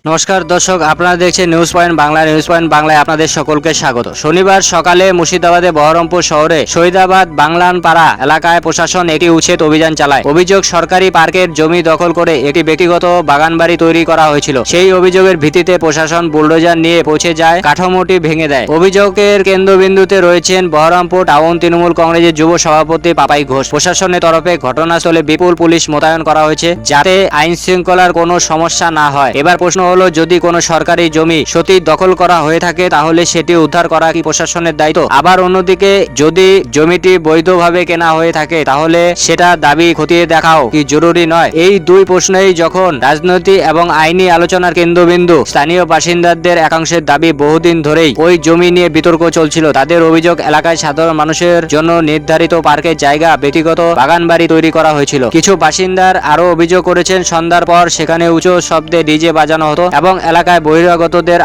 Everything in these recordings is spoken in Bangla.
নমস্কার দর্শক, আপনারা দেখছেন news point Bangla. News point বাংলায় আপনাদের সকলকে স্বাগত। শনিবার সকালে মুর্শিদাবাদে বহরমপুর শহরে শহীদাবাদ বাংলানপাড়া এলাকায় প্রশাসন একটি উচ্ছেদ অভিযান চালায়। অভিযোগ, সরকারি পার্কের জমি দখল করে একটি ব্যক্তিগত বাগানবাড়ি তৈরি করা হয়েছিল। সেই অভিযোগের ভিত্তিতে প্রশাসন বুলডোজার নিয়ে পৌঁছে যায়, কাঠামোটি ভেঙে দেয়। অভিযোগের কেন্দ্রবিন্দুতে রয়েছেন বহরমপুর টাউন তৃণমূল কংগ্রেসের যুব সভাপতি পাপাই ঘোষ। প্রশাসনের তরফে ঘটনাস্থলে বিপুল পুলিশ মোতায়েন করা হয়েছে যাতে আইন শৃঙ্খলার কোনো সমস্যা না হয়। এবার প্রশ্ন হলো, যদি কোনো সরকারি জমি সত্যি দখল করা হয়ে থাকে তাহলে সেটি উদ্ধার করা কি প্রশাসনের দায়িত্ব? আবার অন্যদিকে যদি জমিটি বৈধভাবে কেনা হয়ে থাকে তাহলে সেটা দাবি খতিয়ে দেখাও কি জরুরি নয়? এই দুই প্রশ্নেই যখন রাজনৈতিক এবং আইনি আলোচনার কেন্দ্রবিন্দু। স্থানীয় বাসিন্দাদের একাংশের দাবি, বহুদিন ধরেই ওই জমি নিয়ে বিতর্ক চলছিল। তাদের অভিযোগ, এলাকায় সাধারণ মানুষের জন্য নির্ধারিত পার্কের জায়গা ব্যক্তিগত বাগানবাড়ি তৈরি করা হয়েছিল। কিছু বাসিন্দার আরো অভিযোগ করেছেন, সন্ধ্যার পর সেখানে উঁচু শব্দে ডিজে বাজানো হতো এবং এলাকায় বহিরাগতদের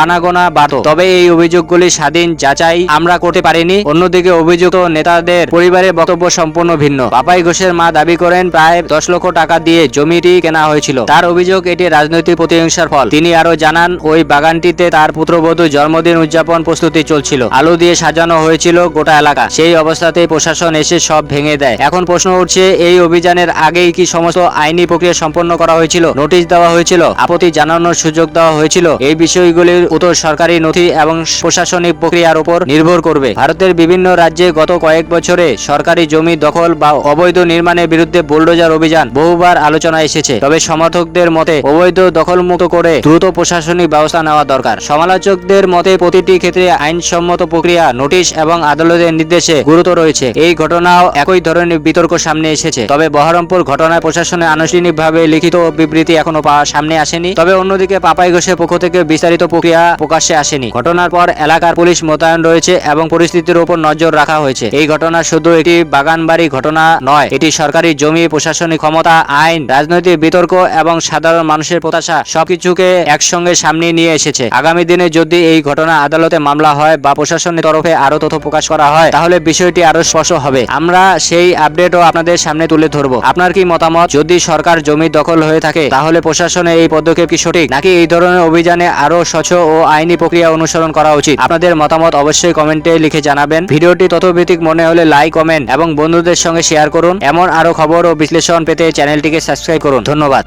আনাগোনা বাড়ত। তবে এই অভিযোগগুলি স্বাধীন যাচাই আমরা করতে পারিনি। অন্যদিকে অভিযুক্ত নেতাদের পরিবারের বক্তব্য সম্পূর্ণ ভিন্ন। পাপাই ঘোষের মা দাবি করেন প্রায় 10 লক্ষ টাকা দিয়ে জমিটি কেনা হয়েছিল। তার অভিযোগ, এটি রাজনৈতিক প্রতিহিংসার ফল। তিনি আরো জানান, ওই বাগানটিতে তার পুত্রবধূ জন্মদিন উদযাপন প্রস্তুতি চলছিল। আলো দিয়ে সাজানো হয়েছিল গোটা এলাকা। সেই অবস্থাতেই প্রশাসন এসে সব ভেঙে দেয়। এখন প্রশ্ন উঠছে, এই অভিযানের আগেই কি সমস্ত আইনি প্রক্রিয়া সম্পন্ন করা হয়েছিল? নোটিশ দেওয়া হয়েছিল? আপত্তি জানানোর সুযোগ দেওয়া হয়েছিল? এই বিষয়গুলির উত্তর সরকারি নথি এবং প্রশাসনিক প্রক্রিয়ার উপর নির্ভর করবে। ভারতের বিভিন্ন রাজ্যে গত কয়েক বছরে সরকারি জমি দখল বা অবৈধ নির্মাণের বিরুদ্ধে বুলডোজার অভিযান বহুবার আলোচনায় এসেছে। তবে সমর্থকদের মতে অবৈধ দখলমুক্ত করে দ্রুত প্রশাসনিক ব্যবস্থা নেওয়া দরকার। সমালোচকদের মতে প্রতিটি ক্ষেত্রে আইনসম্মত প্রক্রিয়া, নোটিশ এবং আদালতের নির্দেশে গুরুত্ব রয়েছে। এই ঘটনাও একই ধরনের বিতর্ক সামনে এসেছে। তবে বহরমপুর ঘটনায় প্রশাসনের আনুষ্ঠানিকভাবে লিখিত বিবৃতি এখনো সামনে আসেনি। তবে অন্যদিকে পাপাই ঘোষের পক্ষ থেকে বিস্তারিত প্রক্রিয়া প্রকাশ্যে আসেনি। ঘটনার পর এলাকার পুলিশ মোতায়েন রয়েছে এবং পরিস্থিতির উপর নজর রাখা হয়েছে। এই ঘটনা শুধু একটি বাগানবাড়ি ঘটনা নয়, এটি সরকারি জমি, প্রশাসনিক ক্ষমতা, আইন, রাজনৈতিক বিতর্ক এবং সাধারণ মানুষের প্রত্যাশা সবকিছুকে একসঙ্গে সামনে নিয়ে এসেছে। আগামী দিনে যদি এই ঘটনা আদালতে মামলা হয় বা প্রশাসনের তরফে আরো তথ্য প্রকাশ করা হয় তাহলে বিষয়টি আরো স্পষ্ট হবে। আমরা সেই আপডেটও আপনাদের সামনে তুলে ধরবো। আপনার কি মতামত? যদি সরকার জমি দখল হয়ে থাকে তাহলে প্রশাসনের এই পদক্ষেপ কি সঠিক, নাকি এই ধরনের অভিযানে আরো স্বচ্ছ ও আইনি প্রক্রিয়া অনুসরণ করা উচিত? আপনাদের মতামত অবশ্যই কমেন্টে লিখে জানাবেন। ভিডিওটি তথ্যভিত্তিক মনে হলে লাইক, কমেন্ট এবং বন্ধুদের সঙ্গে শেয়ার করুন। এমন আরো খবর ও বিশ্লেষণ পেতে চ্যানেলটিকে সাবস্ক্রাইব করুন। ধন্যবাদ।